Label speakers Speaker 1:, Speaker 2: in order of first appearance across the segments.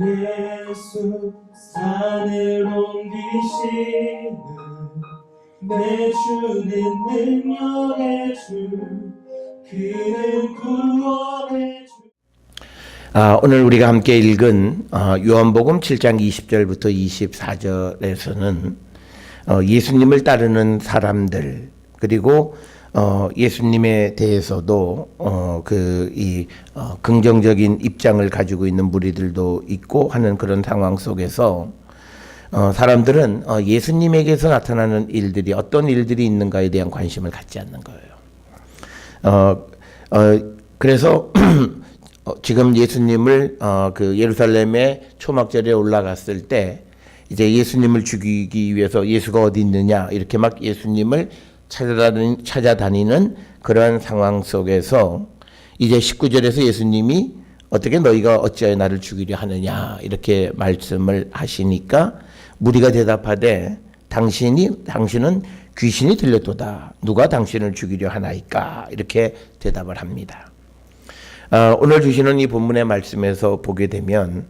Speaker 1: 예수 산을 옮기시는 내 주는 능력의 주, 그는 구원의 주.
Speaker 2: 오늘 우리가 함께 읽은 요한복음 7장 20절부터 24절에서는 예수님을 따르는 사람들, 그리고 예수님에 대해서도 긍정적인 입장을 가지고 있는 무리들도 있고 하는 그런 상황 속에서 사람들은 예수님에게서 나타나는 일들이 어떤 일들이 있는가에 대한 관심을 갖지 않는 거예요. 그래서 지금 예수님을 예루살렘의 초막절에 올라갔을 때 이제 예수님을 죽이기 위해서 예수가 어디 있느냐 이렇게 막 예수님을 찾아다니는 그러한 상황 속에서 이제 19절에서 예수님이 어떻게 너희가 어찌하여 나를 죽이려 하느냐 이렇게 말씀을 하시니까 무리가 대답하되 당신은 귀신이 들렸도다. 누가 당신을 죽이려 하나이까? 이렇게 대답을 합니다. 오늘 주시는 이 본문의 말씀에서 보게 되면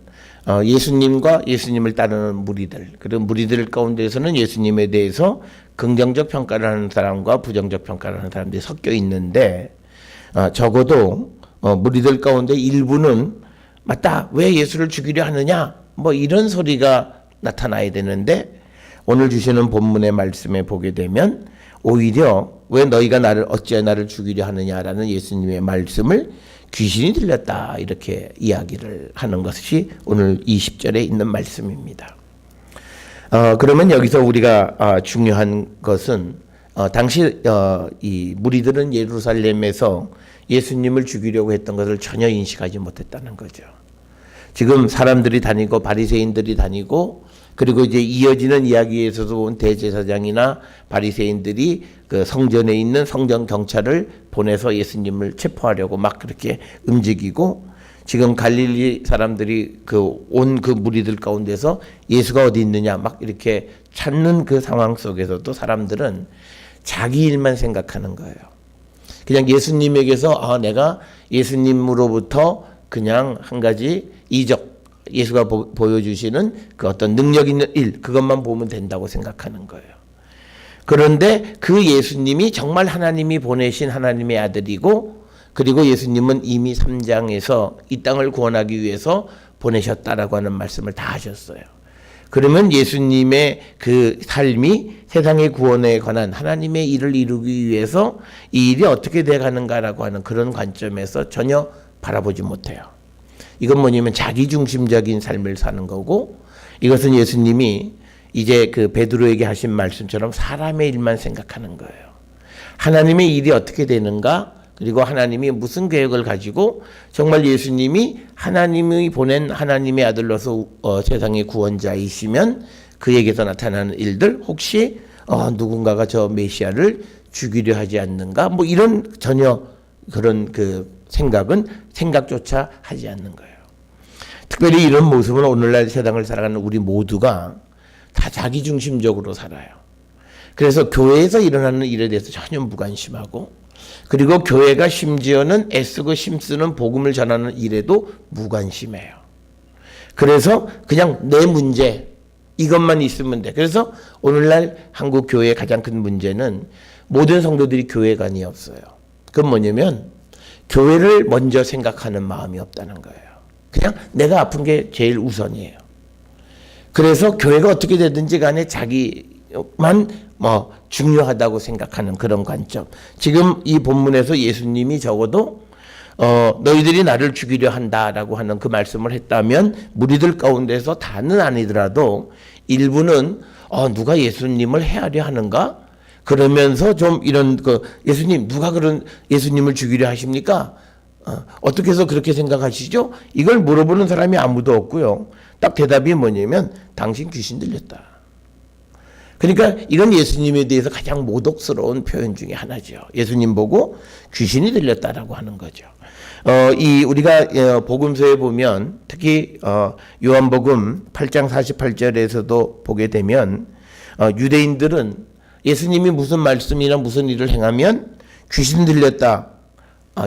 Speaker 2: 예수님과 예수님을 따르는 무리들, 그리고 무리들 가운데서는 예수님에 대해서 긍정적 평가를 하는 사람과 부정적 평가를 하는 사람들이 섞여 있는데 적어도 무리들 가운데 일부는 맞다, 왜 예수를 죽이려 하느냐, 뭐 이런 소리가 나타나야 되는데 오늘 주시는 본문의 말씀에 보게 되면 오히려 왜 너희가 어찌하여 나를 죽이려 하느냐라는 예수님의 말씀을 귀신이 들렸다 이렇게 이야기를 하는 것이 오늘 20절에 있는 말씀입니다. 그러면 여기서 우리가 중요한 것은 당시 이 무리들은 예루살렘에서 예수님을 죽이려고 했던 것을 전혀 인식하지 못했다는 거죠. 지금 사람들이 다니고 바리새인들이 다니고 그리고 이제 이어지는 이야기에서도 온 대제사장이나 바리새인들이 그 성전에 있는 성전 경찰을 보내서 예수님을 체포하려고 막 그렇게 움직이고 지금 갈릴리 사람들이 온 그 무리들 가운데서 예수가 어디 있느냐 막 이렇게 찾는 그 상황 속에서도 사람들은 자기 일만 생각하는 거예요. 그냥 예수님에게서 내가 예수님으로부터 그냥 한 가지 이적 예수가 보여주시는 그 어떤 능력 있는 일 그것만 보면 된다고 생각하는 거예요. 그런데 그 예수님이 정말 하나님이 보내신 하나님의 아들이고 그리고 예수님은 이미 3장에서 이 땅을 구원하기 위해서 보내셨다라고 하는 말씀을 다 하셨어요. 그러면 예수님의 그 삶이 세상의 구원에 관한 하나님의 일을 이루기 위해서 이 일이 어떻게 돼가는가라고 하는 그런 관점에서 전혀 바라보지 못해요. 이건 뭐냐면 자기중심적인 삶을 사는 거고 이것은 예수님이 이제 그 베드로에게 하신 말씀처럼 사람의 일만 생각하는 거예요. 하나님의 일이 어떻게 되는가 그리고 하나님이 무슨 계획을 가지고 정말 예수님이 하나님이 보낸 하나님의 아들로서 세상의 구원자이시면 그에게서 나타나는 일들 혹시 누군가가 저 메시아를 죽이려 하지 않는가 뭐 이런 전혀 그런 그 생각조차 하지 않는 거예요. 특별히 이런 모습은 오늘날 세상을 살아가는 우리 모두가 다 자기중심적으로 살아요. 그래서 교회에서 일어나는 일에 대해서 전혀 무관심하고 그리고 교회가 심지어는 애쓰고 힘쓰는 복음을 전하는 일에도 무관심해요. 그래서 그냥 내 문제 이것만 있으면 돼. 그래서 오늘날 한국 교회의 가장 큰 문제는 모든 성도들이 교회관이 없어요. 그건 뭐냐면 교회를 먼저 생각하는 마음이 없다는 거예요. 그냥 내가 아픈 게 제일 우선이에요. 그래서 교회가 어떻게 되든지 간에 자기만 중요하다고 생각하는 그런 관점. 지금 이 본문에서 예수님이 적어도 너희들이 나를 죽이려 한다라고 하는 그 말씀을 했다면 무리들 가운데서 다는 아니더라도 일부는 누가 예수님을 해하려 하는가? 그러면서 좀 이런 예수님 누가 그런 예수님을 죽이려 하십니까? 어떻게 해서 그렇게 생각하시죠? 이걸 물어보는 사람이 아무도 없고요. 딱 대답이 뭐냐면 당신 귀신 들렸다. 그러니까 이건 예수님에 대해서 가장 모독스러운 표현 중에 하나죠. 예수님 보고 귀신이 들렸다라고 하는 거죠. 우리가 복음서에 보면 특히 요한복음 8장 48절에서도 보게 되면 유대인들은 예수님이 무슨 말씀이나 무슨 일을 행하면 귀신 들렸다.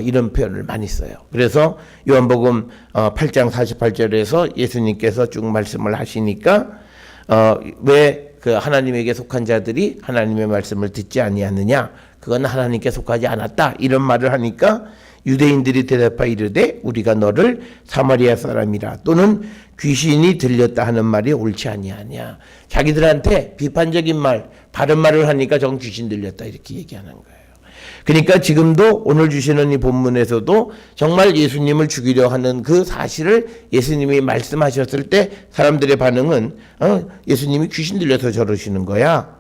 Speaker 2: 이런 표현을 많이 써요. 그래서 요한복음 8장 48절에서 예수님께서 쭉 말씀을 하시니까 왜 그 하나님에게 속한 자들이 하나님의 말씀을 듣지 아니하느냐, 그건 하나님께 속하지 않았다, 이런 말을 하니까 유대인들이 대답하여 이르되 우리가 너를 사마리아 사람이라 또는 귀신이 들렸다 하는 말이 옳지 아니하냐. 자기들한테 비판적인 말, 바른 말을 하니까 전 귀신 들렸다 이렇게 얘기하는 거예요. 그러니까 지금도 오늘 주시는 이 본문에서도 정말 예수님을 죽이려 하는 그 사실을 예수님이 말씀하셨을 때 사람들의 반응은 예수님이 귀신 들려서 저러시는 거야.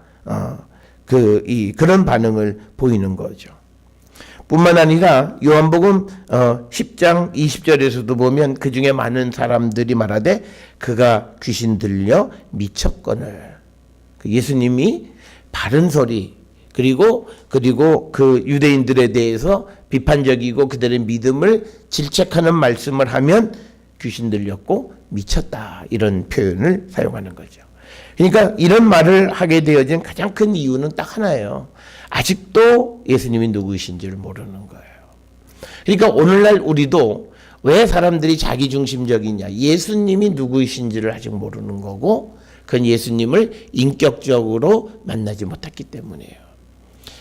Speaker 2: 그런 반응을 보이는 거죠. 뿐만 아니라 요한복음 10장 20절에서도 보면 그 중에 많은 사람들이 말하되 그가 귀신 들려 미쳤거늘. 예수님이 바른 소리 그리고 그 유대인들에 대해서 비판적이고 그들의 믿음을 질책하는 말씀을 하면 귀신 들렸고 미쳤다, 이런 표현을 사용하는 거죠. 그러니까 이런 말을 하게 되어진 가장 큰 이유는 딱 하나예요. 아직도 예수님이 누구이신지를 모르는 거예요. 그러니까 오늘날 우리도 왜 사람들이 자기중심적이냐, 예수님이 누구이신지를 아직 모르는 거고 그건 예수님을 인격적으로 만나지 못했기 때문이에요.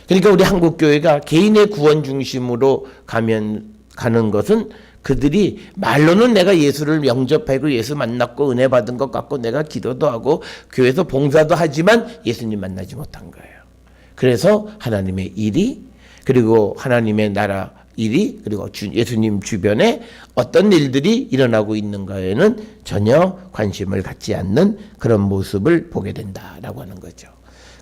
Speaker 2: 그러니까 우리 한국교회가 개인의 구원 중심으로 가는 것은 그들이 말로는 내가 예수를 영접하고 예수 만났고 은혜 받은 것 같고 내가 기도도 하고 교회에서 봉사도 하지만 예수님 만나지 못한 거예요. 그래서 하나님의 일이, 그리고 하나님의 나라 일이, 그리고 예수님 주변에 어떤 일들이 일어나고 있는가에는 전혀 관심을 갖지 않는 그런 모습을 보게 된다라고 하는 거죠.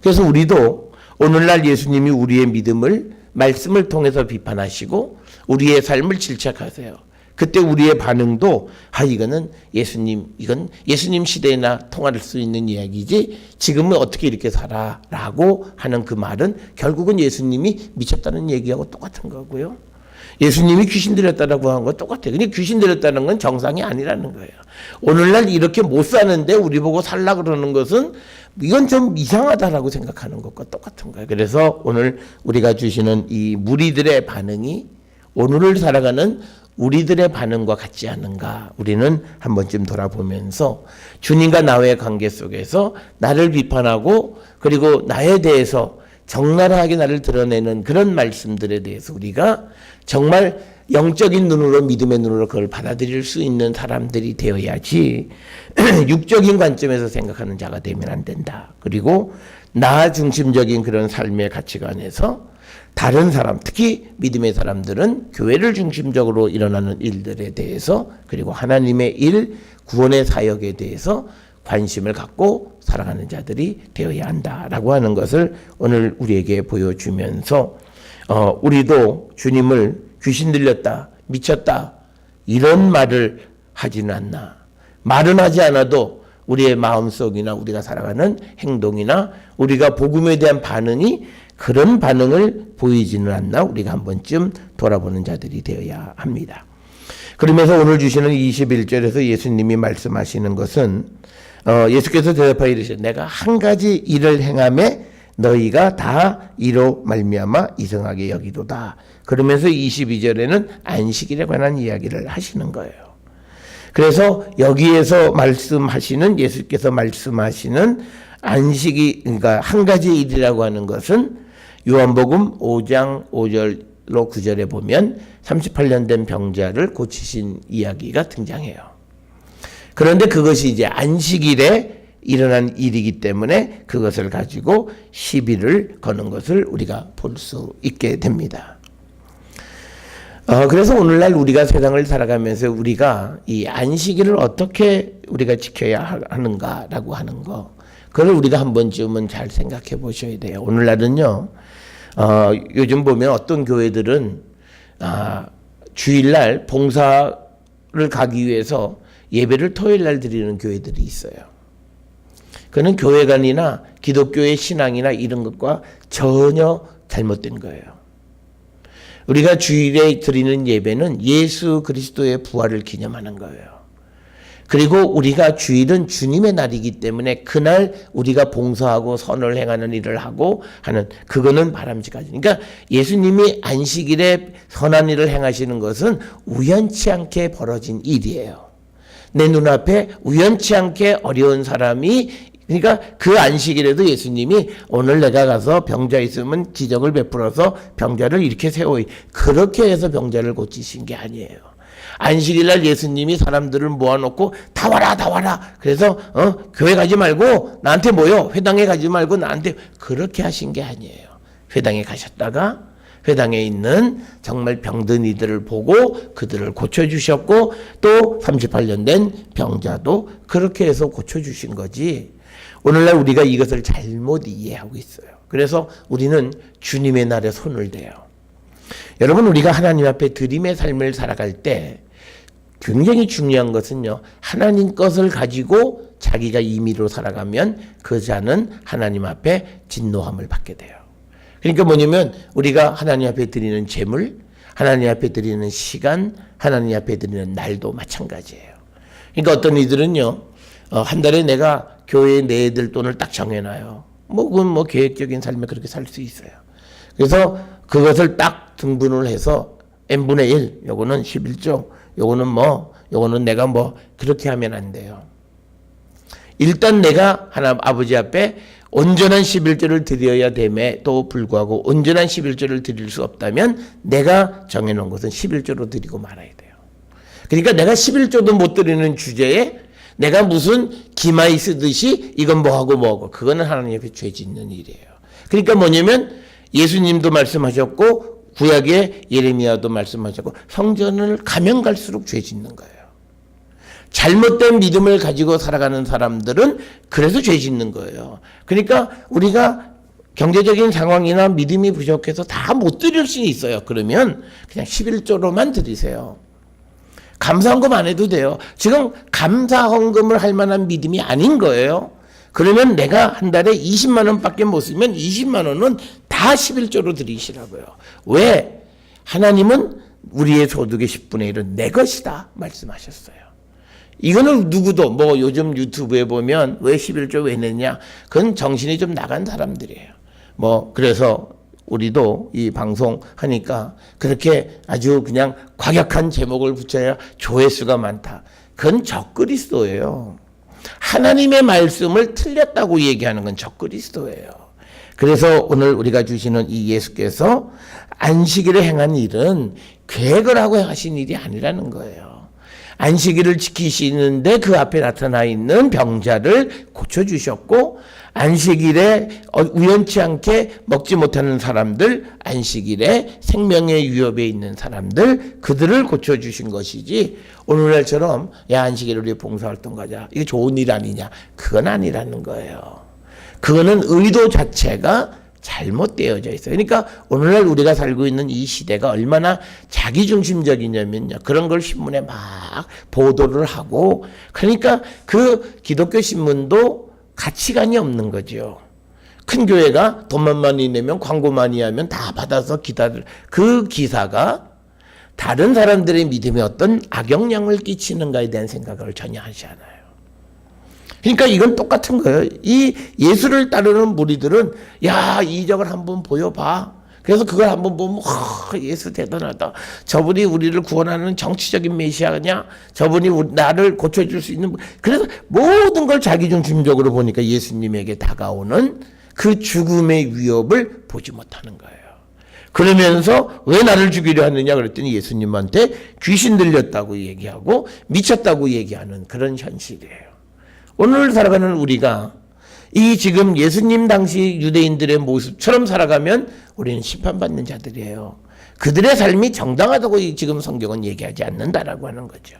Speaker 2: 그래서 우리도 오늘날 예수님이 우리의 믿음을 말씀을 통해서 비판하시고 우리의 삶을 질책하세요. 그때 우리의 반응도 이건 예수님 시대에나 통할 수 있는 이야기지 지금은 어떻게 이렇게 살아라고 하는 그 말은 결국은 예수님이 미쳤다는 얘기하고 똑같은 거고요. 예수님이 귀신 들였다라고 한 거 똑같아요. 근데 귀신 들였다는 건 정상이 아니라는 거예요. 오늘날 이렇게 못 사는데 우리 보고 살라 그러는 것은 이건 좀 이상하다라고 생각하는 것과 똑같은 거예요. 그래서 오늘 우리가 주시는 이 무리들의 반응이 오늘을 살아가는 우리들의 반응과 같지 않은가, 우리는 한 번쯤 돌아보면서 주님과 나의 관계 속에서 나를 비판하고 그리고 나에 대해서 적나라하게 나를 드러내는 그런 말씀들에 대해서 우리가 정말 영적인 눈으로, 믿음의 눈으로 그걸 받아들일 수 있는 사람들이 되어야지 육적인 관점에서 생각하는 자가 되면 안 된다. 그리고 나 중심적인 그런 삶의 가치관에서 다른 사람, 특히 믿음의 사람들은 교회를 중심적으로 일어나는 일들에 대해서 그리고 하나님의 일, 구원의 사역에 대해서 관심을 갖고 살아가는 자들이 되어야 한다라고 하는 것을 오늘 우리에게 보여주면서 우리도 주님을 귀신 들렸다, 미쳤다 이런 말을 하지는 않나. 말은 하지 않아도 우리의 마음속이나 우리가 살아가는 행동이나 우리가 복음에 대한 반응이 그런 반응을 보이지는 않나, 우리가 한 번쯤 돌아보는 자들이 되어야 합니다. 그러면서 오늘 주시는 21절에서 예수님이 말씀하시는 것은 예수께서 대답하여 이르시되 내가 한 가지 일을 행하매 너희가 다 이로 말미암아 이상하게 여기도다. 그러면서 22절에는 안식일에 관한 이야기를 하시는 거예요. 그래서 여기에서 말씀하시는, 예수께서 말씀하시는 안식이, 그러니까 한 가지 일이라고 하는 것은 요한복음 5장 5절로 9절에 보면 38년 된 병자를 고치신 이야기가 등장해요. 그런데 그것이 이제 안식일에 일어난 일이기 때문에 그것을 가지고 시비를 거는 것을 우리가 볼 수 있게 됩니다. 그래서 오늘날 우리가 세상을 살아가면서 우리가 이 안식일을 어떻게 우리가 지켜야 하는가라고 하는 거, 그걸 우리가 한 번쯤은 잘 생각해 보셔야 돼요. 오늘날은요, 요즘 보면 어떤 교회들은 주일날 봉사를 가기 위해서 예배를 토요일날 드리는 교회들이 있어요. 그는 교회관이나 기독교의 신앙이나 이런 것과 전혀 잘못된 거예요. 우리가 주일에 드리는 예배는 예수 그리스도의 부활을 기념하는 거예요. 그리고 우리가 주일은 주님의 날이기 때문에 그날 우리가 봉사하고 선을 행하는 일을 하고 하는 그거는 바람직하지. 그러니까 예수님이 안식일에 선한 일을 행하시는 것은 우연치 않게 벌어진 일이에요. 내 눈앞에 우연치 않게 어려운 사람이 그러니까 그 안식일에도 예수님이 오늘 내가 가서 병자 있으면 기적을 베풀어서 병자를 이렇게 세워 그렇게 해서 병자를 고치신 게 아니에요. 안식일날 예수님이 사람들을 모아놓고 다 와라 다 와라 그래서 교회 가지 말고 나한테 모여 회당에 가지 말고 나한테 그렇게 하신 게 아니에요. 회당에 가셨다가 회당에 있는 정말 병든 이들을 보고 그들을 고쳐주셨고 또 38년 된 병자도 그렇게 해서 고쳐주신 거지. 오늘날 우리가 이것을 잘못 이해하고 있어요. 그래서 우리는 주님의 날에 손을 대요. 여러분 우리가 하나님 앞에 드림의 삶을 살아갈 때 굉장히 중요한 것은요. 하나님 것을 가지고 자기가 임의로 살아가면 그 자는 하나님 앞에 진노함을 받게 돼요. 그러니까 뭐냐면 우리가 하나님 앞에 드리는 재물, 하나님 앞에 드리는 시간, 하나님 앞에 드리는 날도 마찬가지예요. 그러니까 어떤 이들은요. 한 달에 내가 교회에 내 애들 돈을 딱 정해놔요. 그건 계획적인 삶에 그렇게 살 수 있어요. 그래서 그것을 딱 등분을 해서 n분의 1, 요거는 11조, 요거는 내가 그렇게 하면 안 돼요. 일단 내가 하나님 아버지 앞에 온전한 11조를 드려야 됨에도 불구하고 온전한 11조를 드릴 수 없다면 내가 정해놓은 것은 11조로 드리고 말아야 돼요. 그러니까 내가 11조도 못 드리는 주제에 내가 무슨 기마이 쓰듯이 이건 뭐하고 그거는 하나님 앞에 죄 짓는 일이에요. 그러니까 뭐냐면 예수님도 말씀하셨고 구약의 예레미야도 말씀하셨고 성전을 가면 갈수록 죄 짓는 거예요. 잘못된 믿음을 가지고 살아가는 사람들은 그래서 죄 짓는 거예요. 그러니까 우리가 경제적인 상황이나 믿음이 부족해서 다 못 드릴 수 있어요. 그러면 그냥 11조로만 드리세요. 감사헌금 안 해도 돼요. 지금 감사헌금을 할 만한 믿음이 아닌 거예요. 그러면 내가 한 달에 20만 원밖에 못 쓰면 20만 원은 다 11조로 드리시라고요. 왜? 하나님은 우리의 소득의 10분의 1은 내 것이다 말씀하셨어요. 이거는 누구도 요즘 유튜브에 보면 왜 11조 왜 냈냐? 그건 정신이 좀 나간 사람들이에요. 그래서 우리도 이 방송 하니까 그렇게 아주 그냥 과격한 제목을 붙여야 조회수가 많다. 그건 적그리스도예요. 하나님의 말씀을 틀렸다고 얘기하는 건 적그리스도예요. 그래서 오늘 우리가 주시는 이 예수께서 안식일을 행한 일은 계획을 하고 하신 일이 아니라는 거예요. 안식일을 지키시는데 그 앞에 나타나 있는 병자를 고쳐주셨고 안식일에 우연치 않게 먹지 못하는 사람들, 안식일에 생명의 위협에 있는 사람들 그들을 고쳐주신 것이지 오늘날처럼 야 안식일에 우리 봉사활동 가자 이게 좋은 일 아니냐 그건 아니라는 거예요. 그거는 의도 자체가 잘못되어져 있어요. 그러니까 오늘날 우리가 살고 있는 이 시대가 얼마나 자기중심적이냐면요. 그런 걸 신문에 막 보도를 하고 그러니까 그 기독교 신문도 가치관이 없는 거죠. 큰 교회가 돈만 많이 내면 광고 많이 하면 다 받아서 그 기사가 다른 사람들의 믿음에 어떤 악영향을 끼치는가에 대한 생각을 전혀 하지 않아요. 그러니까 이건 똑같은 거예요. 이 예수를 따르는 무리들은 야 이적을 한번 보여봐. 그래서 그걸 한번 보면 예수 대단하다. 저분이 우리를 구원하는 정치적인 메시아냐? 저분이 나를 고쳐줄 수 있는 그래서 모든 걸 자기중심적으로 보니까 예수님에게 다가오는 그 죽음의 위협을 보지 못하는 거예요. 그러면서 왜 나를 죽이려 하느냐 그랬더니 예수님한테 귀신 들렸다고 얘기하고 미쳤다고 얘기하는 그런 현실이에요. 오늘 살아가는 우리가 이 지금 예수님 당시 유대인들의 모습처럼 살아가면 우리는 심판받는 자들이에요. 그들의 삶이 정당하다고 지금 성경은 얘기하지 않는다라고 하는 거죠.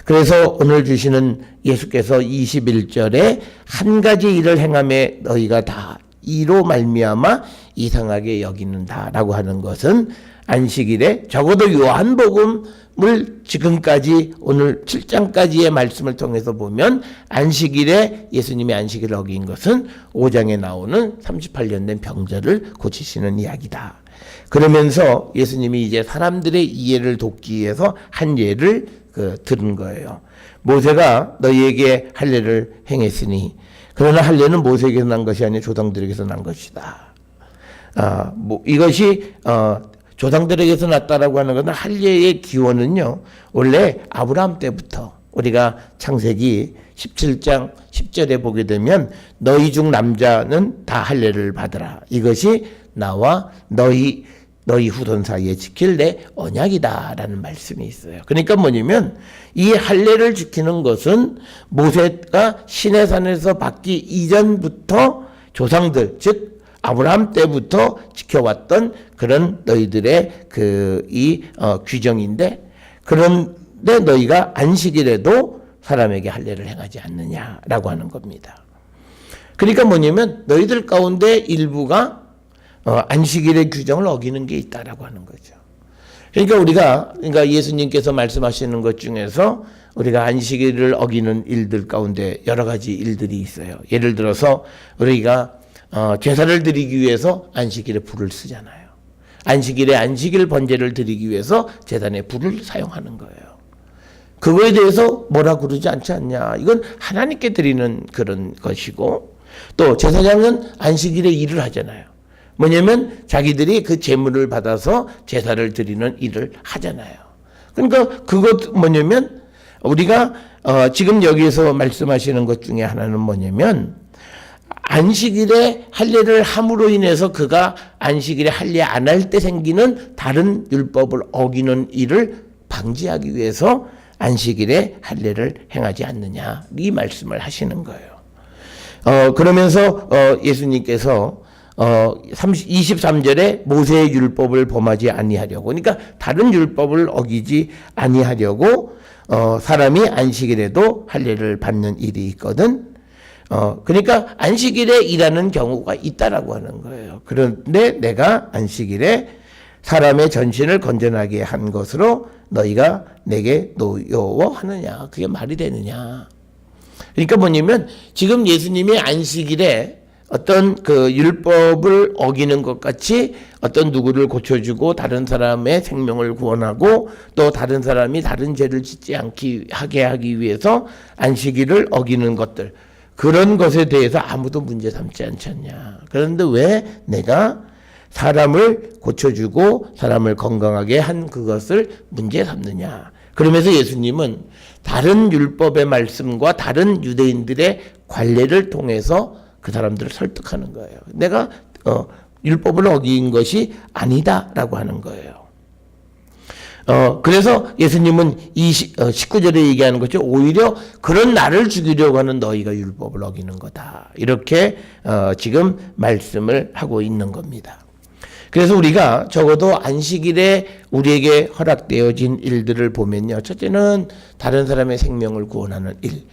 Speaker 2: 그래서 오늘 주시는 예수께서 21절에 한 가지 일을 행함에 너희가 다 이로 말미암아 이상하게 여기는다라고 하는 것은 안식일에 적어도 요한복음을 지금까지 오늘 7장까지의 말씀을 통해서 보면 안식일에 예수님이 안식일을 어긴 것은 5장에 나오는 38년 된 병자를 고치시는 이야기다. 그러면서 예수님이 이제 사람들의 이해를 돕기 위해서 한 예를 들은 거예요. 모세가 너희에게 할례를 행했으니 그러나 할례는 모세에게서 난 것이 아니라 조상들에게서 난 것이다. 이것이 조상들에게서 났다라고 하는 것은 할례의 기원은요, 원래 아브라함 때부터 우리가 창세기 17장 10절에 보게 되면 너희 중 남자는 다 할례를 받으라. 이것이 나와 너희 후손 사이에 지킬 내 언약이다라는 말씀이 있어요. 그러니까 뭐냐면 이 할례를 지키는 것은 모세가 시내산에서 받기 이전부터 조상들, 즉 아브라함 때부터 지켜왔던 그런 너희들의 규정인데, 그런데 너희가 안식일에도 사람에게 할례를 행하지 않느냐라고 하는 겁니다. 그러니까 뭐냐면 너희들 가운데 일부가 안식일의 규정을 어기는 게 있다라고 하는 거죠. 그러니까 예수님께서 말씀하시는 것 중에서 우리가 안식일을 어기는 일들 가운데 여러 가지 일들이 있어요. 예를 들어서 우리가 제사를 드리기 위해서 안식일에 불을 쓰잖아요. 안식일에 안식일 번제를 드리기 위해서 제단에 불을 사용하는 거예요. 그거에 대해서 뭐라 그러지 않지 않냐. 이건 하나님께 드리는 그런 것이고, 또 제사장은 안식일에 일을 하잖아요. 뭐냐면 자기들이 그 제물을 받아서 제사를 드리는 일을 하잖아요. 그러니까 그것 뭐냐면 우리가 지금 여기에서 말씀하시는 것 중에 하나는 뭐냐면 안식일에 할례를 함으로 인해서 그가 안식일에 할례 안 할 때 생기는 다른 율법을 어기는 일을 방지하기 위해서 안식일에 할례를 행하지 않느냐, 이 말씀을 하시는 거예요. 그러면서 예수님께서 23절에 모세의 율법을 범하지 아니하려고, 그러니까 다른 율법을 어기지 아니하려고 사람이 안식일에도 할례를 받는 일이 있거든. 그러니까 안식일에 일하는 경우가 있다라고 하는 거예요. 그런데 내가 안식일에 사람의 전신을 건전하게 한 것으로 너희가 내게 노여워하느냐, 그게 말이 되느냐. 그러니까 뭐냐면 지금 예수님이 안식일에 어떤 그 율법을 어기는 것 같이 어떤 누구를 고쳐주고 다른 사람의 생명을 구원하고 또 다른 사람이 다른 죄를 짓지 않게 하기 위해서 안식일을 어기는 것들, 그런 것에 대해서 아무도 문제 삼지 않지 않냐. 그런데 왜 내가 사람을 고쳐주고 사람을 건강하게 한 그것을 문제 삼느냐. 그러면서 예수님은 다른 율법의 말씀과 다른 유대인들의 관례를 통해서 그 사람들을 설득하는 거예요. 내가 율법을 어긴 것이 아니다라고 하는 거예요. 그래서 예수님은 19절에 얘기하는 거죠. 오히려 그런 나를 죽이려고 하는 너희가 율법을 어기는 거다. 이렇게 지금 말씀을 하고 있는 겁니다. 그래서 우리가 적어도 안식일에 우리에게 허락되어진 일들을 보면요. 첫째는 다른 사람의 생명을 구원하는 일.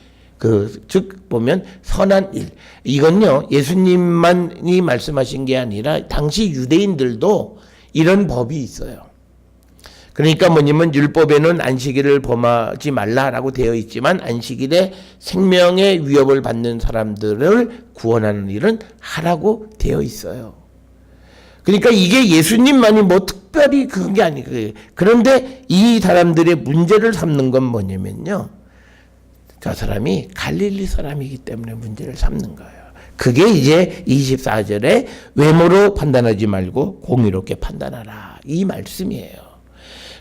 Speaker 2: 즉 보면 선한 일. 이건요, 예수님만이 말씀하신 게 아니라 당시 유대인들도 이런 법이 있어요. 그러니까 뭐냐면 율법에는 안식일을 범하지 말라라고 되어 있지만 안식일에 생명의 위협을 받는 사람들을 구원하는 일은 하라고 되어 있어요. 그러니까 이게 예수님만이 뭐 특별히 그런 게 아니고요. 그런데 이 사람들의 문제를 삼는 건 뭐냐면요, 저 사람이 갈릴리 사람이기 때문에 문제를 삼는 거예요. 그게 이제 24절에 외모로 판단하지 말고 공의롭게 판단하라, 이 말씀이에요.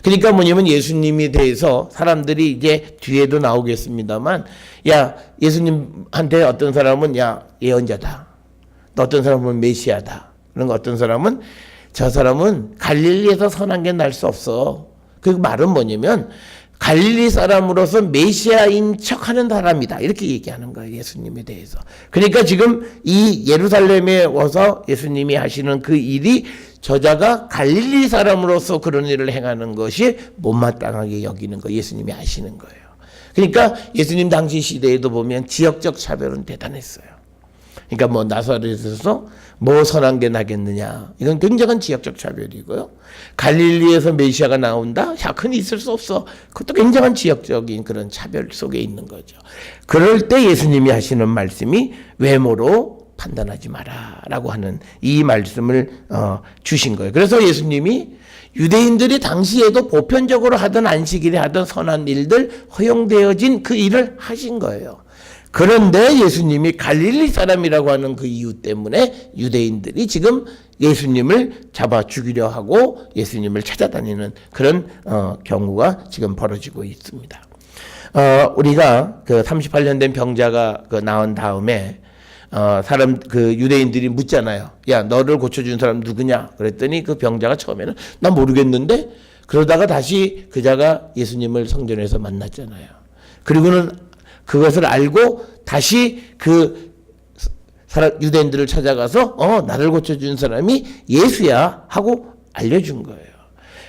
Speaker 2: 그러니까 뭐냐면 예수님에 대해서 사람들이 이제 뒤에도 나오겠습니다만, 야, 예수님한테 어떤 사람은 야, 예언자다, 또 어떤 사람은 메시아다, 그런 거 어떤 사람은 저 사람은 갈릴리에서 선한 게 날 수 없어. 그 말은 뭐냐면 갈릴리 사람으로서 메시아인 척하는 사람이다, 이렇게 얘기하는 거예요, 예수님에 대해서. 그러니까 지금 이 예루살렘에 와서 예수님이 하시는 그 일이 저자가 갈릴리 사람으로서 그런 일을 행하는 것이 못마땅하게 여기는 거 예수님이 아시는 거예요. 그러니까 예수님 당시 시대에도 보면 지역적 차별은 대단했어요. 그러니까 뭐 나사렛에서 뭐 선한 게 나겠느냐, 이건 굉장한 지역적 차별이고요. 갈릴리에서 메시아가 나온다? 야, 그건 있을 수 없어. 그것도 굉장한 지역적인 그런 차별 속에 있는 거죠. 그럴 때 예수님이 하시는 말씀이 외모로 판단하지 마라 라고 하는 이 말씀을 주신 거예요. 그래서 예수님이 유대인들이 당시에도 보편적으로 하던 안식일에 하던 선한 일들, 허용되어진 그 일을 하신 거예요. 그런데 예수님이 갈릴리 사람이라고 하는 그 이유 때문에 유대인들이 지금 예수님을 잡아 죽이려 하고 예수님을 찾아다니는 그런 경우가 지금 벌어지고 있습니다. 우리가 그 38년 된 병자가 나온 다음에 그 유대인들이 묻잖아요. 야, 너를 고쳐준 사람 누구냐? 그랬더니 그 병자가 처음에는 나 모르겠는데, 그러다가 다시 그자가 예수님을 성전에서 만났잖아요. 그리고는 그것을 알고 다시 그 유대인들을 찾아가서 나를 고쳐준 사람이 예수야 하고 알려준 거예요.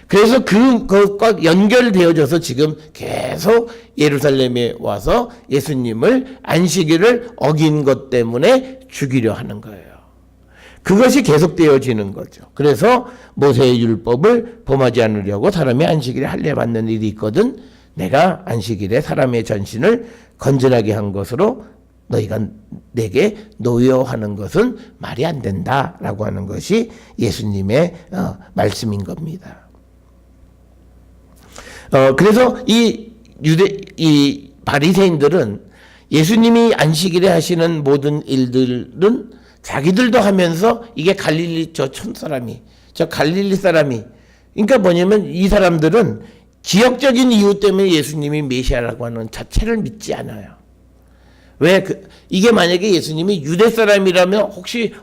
Speaker 2: 그래서 그것과 연결되어져서 지금 계속 예루살렘에 와서 예수님을 안식일을 어긴 것 때문에 죽이려 하는 거예요. 그것이 계속되어지는 거죠. 그래서 모세의 율법을 범하지 않으려고 사람이 안식일에 할례 받는 일이 있거든 내가 안식일에 사람의 전신을 건전하게 한 것으로 너희가 내게 노여하는 것은 말이 안 된다라고 하는 것이 예수님의 말씀인 겁니다. 그래서 이 바리새인들은 예수님이 안식일에 하시는 모든 일들은 자기들도 하면서 이게 갈릴리 저 갈릴리 사람이 그러니까 뭐냐면 이 사람들은 기억적인 이유 때문에 예수님이 메시아라고 하는 자체를 믿지 않아요. 왜 이게 만약에 예수님이 유대 사람이라면 혹시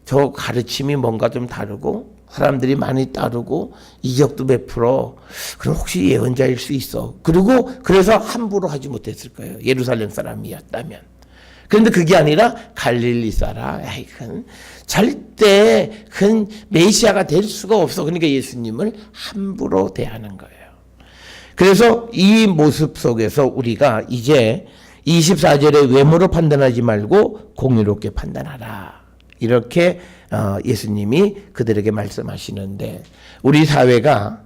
Speaker 2: 저 가르침이 뭔가 좀 다르고 사람들이 많이 따르고 이적도 베풀어 그럼 혹시 예언자일 수 있어. 그래서 함부로 하지 못했을 거예요. 예루살렘 사람이었다면. 그런데 그게 아니라 갈릴리 사람, 절대 큰 메시아가 될 수가 없어. 그러니까 예수님을 함부로 대하는 거예요. 그래서 이 모습 속에서 우리가 이제 24절에 외모로 판단하지 말고 공의롭게 판단하라. 이렇게 예수님이 그들에게 말씀하시는데 우리 사회가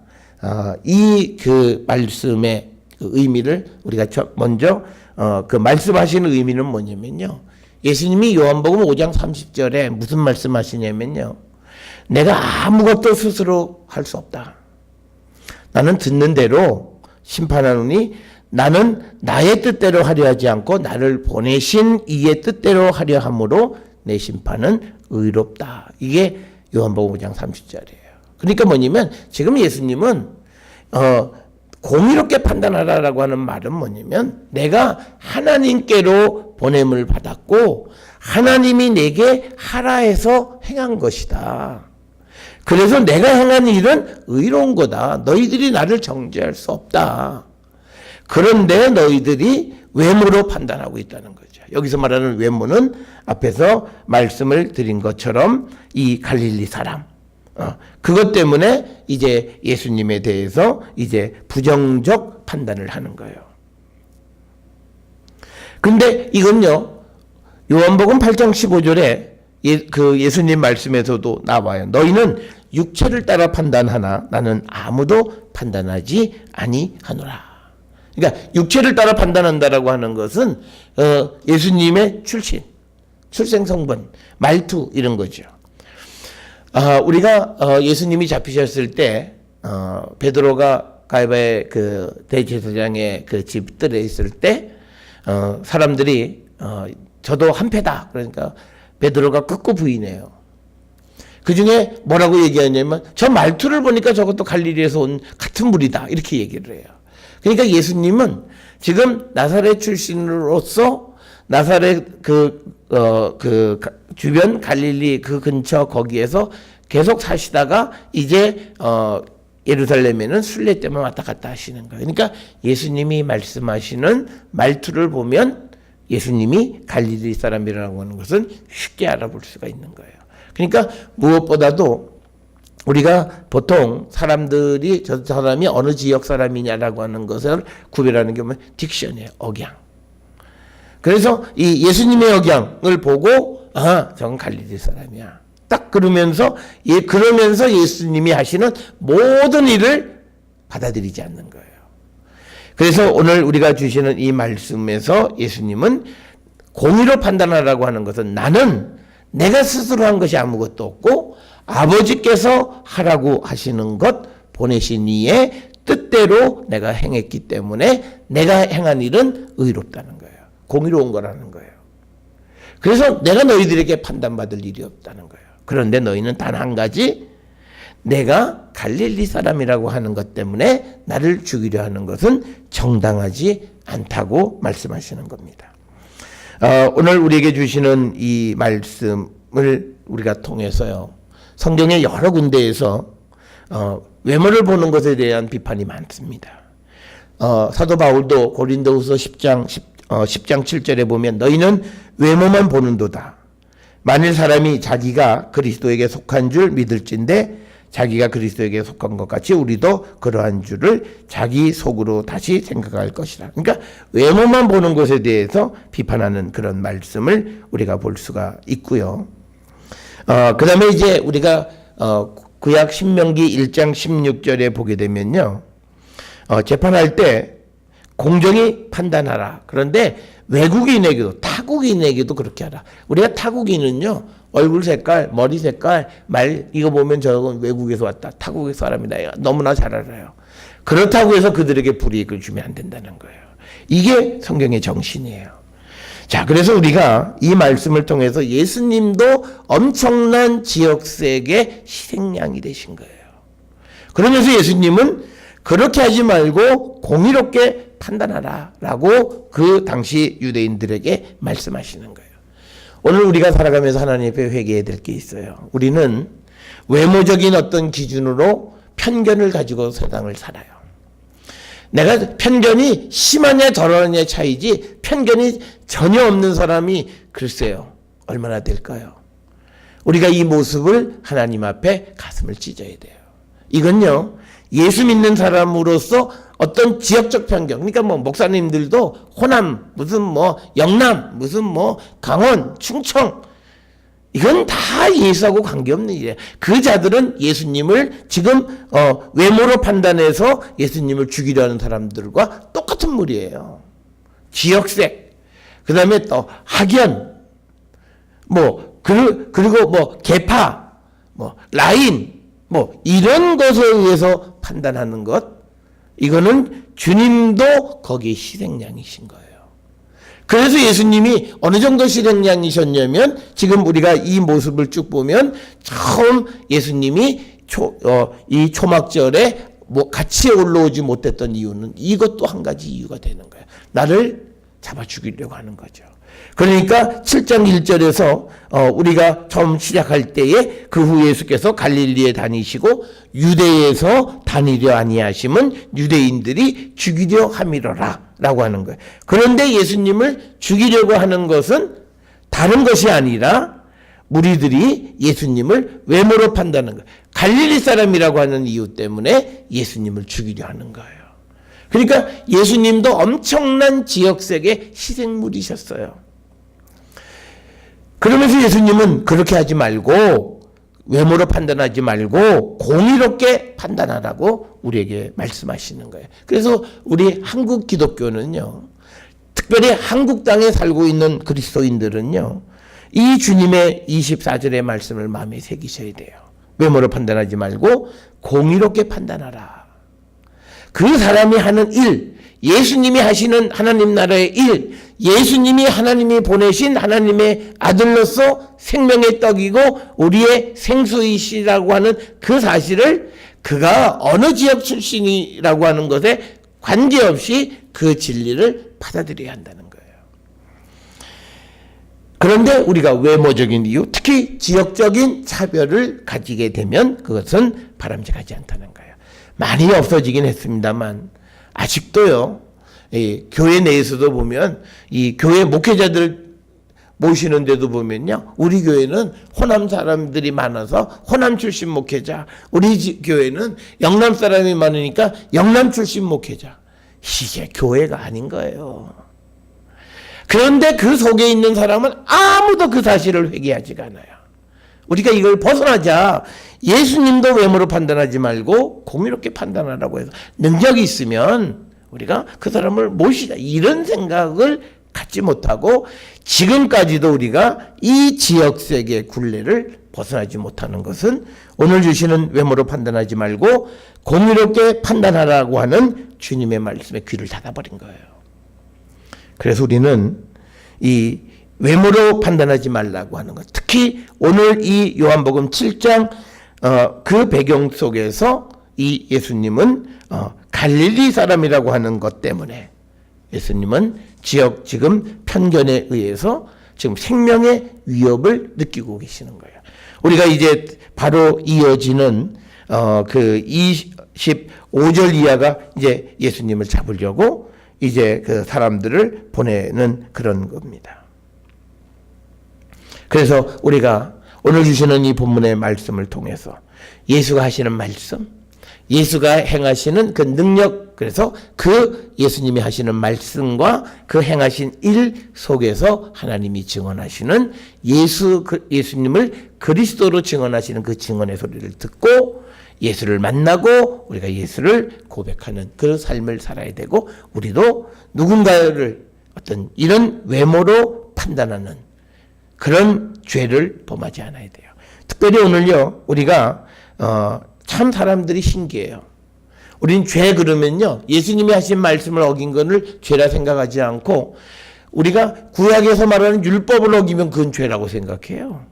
Speaker 2: 이 그 말씀의 그 의미를 우리가 먼저 그 말씀하시는 의미는 뭐냐면요. 예수님이 요한복음 5장 30절에 무슨 말씀하시냐면요. 내가 아무것도 스스로 할 수 없다. 나는 듣는 대로 심판하노니 나는 나의 뜻대로 하려 하지 않고 나를 보내신 이의 뜻대로 하려 함으로 내 심판은 의롭다. 이게 요한복음 5장 30절이에요. 그러니까 뭐냐면 지금 예수님은 공의롭게 판단하라라고 하는 말은 뭐냐면 내가 하나님께로 보냄을 받았고 하나님이 내게 하라 해서 행한 것이다. 그래서 내가 행한 일은 의로운 거다. 너희들이 나를 정죄할 수 없다. 그런데 너희들이 외모로 판단하고 있다는 거죠. 여기서 말하는 외모는 앞에서 말씀을 드린 것처럼 이 갈릴리 사람 그것 때문에 이제 예수님에 대해서 이제 부정적 판단을 하는 거예요. 근데 이건요 요한복음 8장 15절에 그 예수님 말씀에서도 나와요. 너희는 육체를 따라 판단하나 나는 아무도 판단하지 아니하노라. 그러니까 육체를 따라 판단한다라고 하는 것은 예수님의 출생 성분, 말투 이런 거죠. 우리가 예수님이 잡히셨을 때 베드로가 가야바의 그 대제사장의 그 집들에 있을 때 사람들이 저도 한패다. 그러니까 베드로가 끝고 부인해요. 그 중에 뭐라고 얘기하냐면 저 말투를 보니까 저것도 갈릴리에서 온 같은 무리다. 이렇게 얘기를 해요. 그러니까 예수님은 지금 나사렛 출신으로서 나사렛 그 주변 갈릴리 그 근처 거기에서 계속 사시다가 이제 예루살렘에는 순례 때문에 왔다 갔다 하시는 거예요. 그러니까 예수님이 말씀하시는 말투를 보면 예수님이 갈릴리 사람이라고 하는 것은 쉽게 알아볼 수가 있는 거예요. 그러니까 무엇보다도 우리가 보통 사람들이 저 사람이 어느 지역 사람이냐라고 하는 것을 구별하는 게 뭐냐면 딕션이에요. 억양. 그래서 이 예수님의 억양을 보고 저건 갈릴리 사람이야. 딱 그러면서 예수님이 하시는 모든 일을 받아들이지 않는 거예요. 그래서 오늘 우리가 주시는 이 말씀에서 예수님은 공의로 판단하라고 하는 것은 나는 내가 스스로 한 것이 아무것도 없고 아버지께서 하라고 하시는 것 보내신 이의 뜻대로 내가 행했기 때문에 내가 행한 일은 의롭다는 거예요. 공의로운 거라는 거예요. 그래서 내가 너희들에게 판단받을 일이 없다는 거예요. 그런데 너희는 단 한 가지, 내가 갈릴리 사람이라고 하는 것 때문에 나를 죽이려 하는 것은 정당하지 않다고 말씀하시는 겁니다. 오늘 우리에게 주시는 이 말씀을 우리가 통해서요, 성경의 여러 군데에서 외모를 보는 것에 대한 비판이 많습니다. 사도 바울도 고린도후서 10장 7절에 보면 너희는 외모만 보는도다. 만일 사람이 자기가 그리스도에게 속한 줄 믿을진데 자기가 그리스도에게 속한 것 같이 우리도 그러한 줄을 자기 속으로 다시 생각할 것이다. 그러니까 외모만 보는 것에 대해서 비판하는 그런 말씀을 우리가 볼 수가 있고요. 그 다음에 이제 우리가 구약 신명기 1장 16절에 보게 되면요, 재판할 때 공정히 판단하라. 그런데 외국인에게도, 타국인에게도 그렇게 하라. 우리가 타국인은요, 얼굴 색깔, 머리 색깔, 말 이거 보면 저건 외국에서 왔다, 타국의 사람이다, 너무나 잘 알아요. 그렇다고 해서 그들에게 불이익을 주면 안 된다는 거예요. 이게 성경의 정신이에요. 자, 그래서 우리가 이 말씀을 통해서 예수님도 엄청난 지역색의 희생양이 되신 거예요. 그러면서 예수님은 그렇게 하지 말고 공의롭게 판단하라 라고 그 당시 유대인들에게 말씀하시는 거예요. 오늘 우리가 살아가면서 하나님 앞에 회개해야 될 게 있어요. 우리는 외모적인 어떤 기준으로 편견을 가지고 세상을 살아요. 내가 편견이 심하냐 덜하냐 차이지 편견이 전혀 없는 사람이 글쎄요 얼마나 될까요? 우리가 이 모습을 하나님 앞에 가슴을 찢어야 돼요. 이건요, 예수 믿는 사람으로서 어떤 지역적 편견, 그러니까 뭐 목사님들도 호남, 무슨 뭐 영남, 무슨 뭐 강원, 충청, 이건 다 예수하고 관계없는 일이에요. 그 자들은 예수님을 지금 외모로 판단해서 예수님을 죽이려 하는 사람들과 똑같은 무리예요. 지역색, 그 다음에 또 학연, 뭐 그리고 뭐 계파, 뭐 라인, 뭐 이런 것에 의해서 판단하는 것, 이거는 주님도 거기에 희생양이신 거예요. 그래서 예수님이 어느 정도 희생양이셨냐면 지금 우리가 이 모습을 쭉 보면 처음 예수님이 이 초막절에 뭐 같이 올라오지 못했던 이유는 이것도 한 가지 이유가 되는 거예요. 나를 잡아 죽이려고 하는 거죠. 그러니까 7장 1절에서 우리가 처음 시작할 때에 그 후 예수께서 갈릴리에 다니시고 유대에서 다니려 아니하심은 유대인들이 죽이려 함이로라 라고 하는 거예요. 그런데 예수님을 죽이려고 하는 것은 다른 것이 아니라 무리들이 예수님을 외모로 판단하는 거예요. 갈릴리 사람이라고 하는 이유 때문에 예수님을 죽이려 하는 거예요. 그러니까 예수님도 엄청난 지역색의 희생물이셨어요. 그러면서 예수님은 그렇게 하지 말고 외모로 판단하지 말고 공의롭게 판단하라고 우리에게 말씀하시는 거예요. 그래서 우리 한국 기독교는요, 특별히 한국 땅에 살고 있는 그리스도인들은요, 이 주님의 24절의 말씀을 마음에 새기셔야 돼요. 외모로 판단하지 말고 공의롭게 판단하라. 그 사람이 하는 일, 예수님이 하시는 하나님 나라의 일, 예수님이 하나님이 보내신 하나님의 아들로서 생명의 떡이고 우리의 생수이시라고 하는 그 사실을 그가 어느 지역 출신이라고 하는 것에 관계없이 그 진리를 받아들여야 한다는 거예요. 그런데 우리가 외모적인 이유, 특히 지역적인 차별을 가지게 되면 그것은 바람직하지 않다는 거예요. 많이 없어지긴 했습니다만 아직도요, 교회 내에서도 보면 이 교회 목회자들 모시는 데도 보면요, 우리 교회는 호남 사람들이 많아서 호남 출신 목회자, 우리 교회는 영남 사람이 많으니까 영남 출신 목회자. 이게 교회가 아닌 거예요. 그런데 그 속에 있는 사람은 아무도 그 사실을 회개하지가 않아요. 우리가 이걸 벗어나자. 예수님도 외모로 판단하지 말고 공의롭게 판단하라고 해서 능력이 있으면 우리가 그 사람을 모시자, 이런 생각을 갖지 못하고 지금까지도 우리가 이 지역색의 굴레를 벗어나지 못하는 것은 오늘 주시는 외모로 판단하지 말고 공의롭게 판단하라고 하는 주님의 말씀에 귀를 닫아버린 거예요. 그래서 우리는 이 외모로 판단하지 말라고 하는 것, 특히 오늘 이 요한복음 7장 그 배경 속에서 이 예수님은 갈릴리 사람이라고 하는 것 때문에 예수님은 지금 편견에 의해서 지금 생명의 위협을 느끼고 계시는 거예요. 우리가 이제 바로 이어지는 그 25절 이하가 이제 예수님을 잡으려고 이제 그 사람들을 보내는 그런 겁니다. 그래서 우리가 오늘 주시는 이 본문의 말씀을 통해서 예수가 하시는 말씀, 예수가 행하시는 그 능력, 그래서 그 예수님이 하시는 말씀과 그 행하신 일 속에서 하나님이 증언하시는 예수님을 그리스도로 증언하시는 그 증언의 소리를 듣고 예수를 만나고 우리가 예수를 고백하는 그 삶을 살아야 되고, 우리도 누군가를 어떤 이런 외모로 판단하는 그런 죄를 범하지 않아야 돼요. 특별히 오늘요, 우리가 참 사람들이 신기해요. 우린 죄 그러면요, 예수님이 하신 말씀을 어긴 것을 죄라 생각하지 않고 우리가 구약에서 말하는 율법을 어기면 그건 죄라고 생각해요.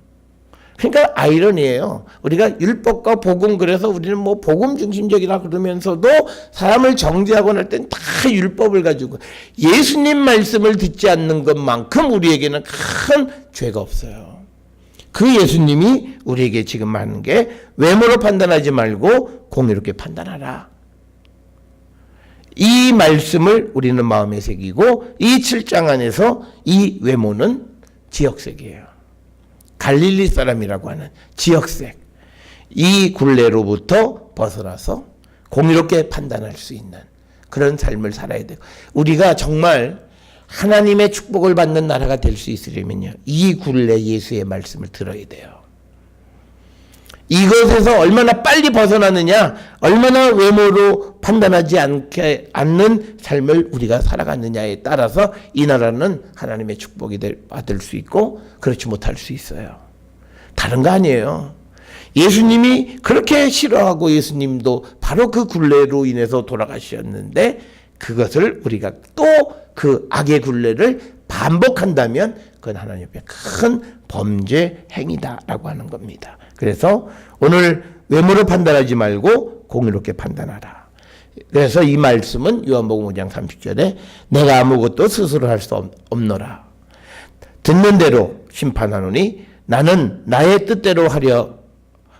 Speaker 2: 그러니까 아이러니예요. 우리가 율법과 복음, 그래서 우리는 뭐 복음 중심적이라 그러면서도 사람을 정죄하고 날 땐 다 율법을 가지고 예수님 말씀을 듣지 않는 것만큼 우리에게는 큰 죄가 없어요. 그 예수님이 우리에게 지금 말하는 게 외모로 판단하지 말고 공의롭게 판단하라. 이 말씀을 우리는 마음에 새기고 이 7장 안에서 이 외모는 지역색이에요. 갈릴리 사람이라고 하는 지역색, 이 굴레로부터 벗어나서 공의롭게 판단할 수 있는 그런 삶을 살아야 돼요. 우리가 정말 하나님의 축복을 받는 나라가 될 수 있으려면요, 이 굴레 예수의 말씀을 들어야 돼요. 이것에서 얼마나 빨리 벗어나느냐, 얼마나 외모로 판단하지 않는 삶을 우리가 살아가느냐에 따라서 이 나라는 하나님의 축복이 받을 수 있고 그렇지 못할 수 있어요. 다른 거 아니에요. 예수님이 그렇게 싫어하고 예수님도 바로 그 굴레로 인해서 돌아가셨는데 그것을 우리가 또 그 악의 굴레를 반복한다면 그건 하나님 앞에 큰 범죄 행위다라고 하는 겁니다. 그래서 오늘 외모로 판단하지 말고 공의롭게 판단하라. 그래서 이 말씀은 요한복음 5장 30절에 내가 아무것도 스스로 할 수 없노라. 듣는 대로 심판하노니 나는 나의 뜻대로 하려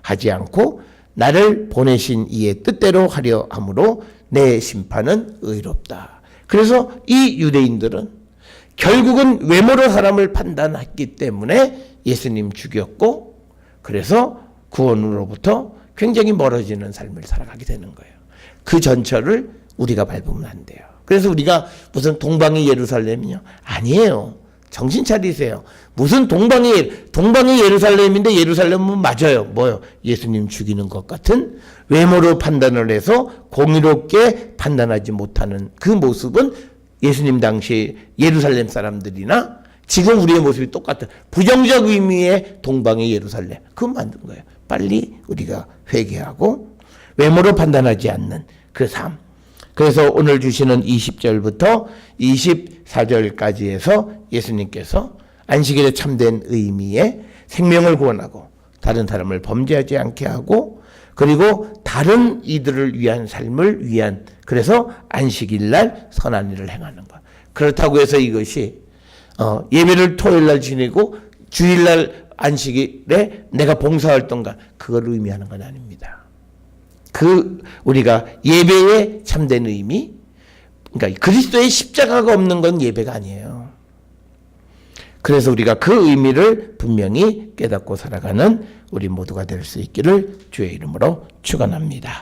Speaker 2: 하지 않고 나를 보내신 이의 뜻대로 하려 함으로 내 심판은 의롭다. 그래서 이 유대인들은 결국은 외모로 사람을 판단했기 때문에 예수님 죽였고, 그래서 구원으로부터 굉장히 멀어지는 삶을 살아가게 되는 거예요. 그 전철을 우리가 밟으면 안 돼요. 그래서 우리가 무슨 동방의 예루살렘이요? 아니에요. 정신 차리세요. 무슨 동방의 예루살렘인데 예루살렘은 맞아요. 뭐요? 예수님 죽이는 것 같은 외모로 판단을 해서 공의롭게 판단하지 못하는 그 모습은 예수님 당시 예루살렘 사람들이나 지금 우리의 모습이 똑같은 부정적 의미의 동방의 예루살렘, 그건 만든 거예요. 빨리 우리가 회개하고 외모로 판단하지 않는 그 삶. 그래서 오늘 주시는 20절부터 24절까지 해서 예수님께서 안식일의 참된 의미에 생명을 구원하고 다른 사람을 범죄하지 않게 하고 그리고 다른 이들을 위한 삶을 위한, 그래서 안식일날 선한 일을 행하는 것. 그렇다고 해서 이것이 예배를 토요일날 지내고 주일날 안식일에 내가 봉사활동가, 그걸 의미하는 건 아닙니다. 우리가 예배의 참된 의미, 그러니까 그리스도의 십자가가 없는 건 예배가 아니에요. 그래서 우리가 그 의미를 분명히 깨닫고 살아가는 우리 모두가 될 수 있기를 주의 이름으로 축원합니다.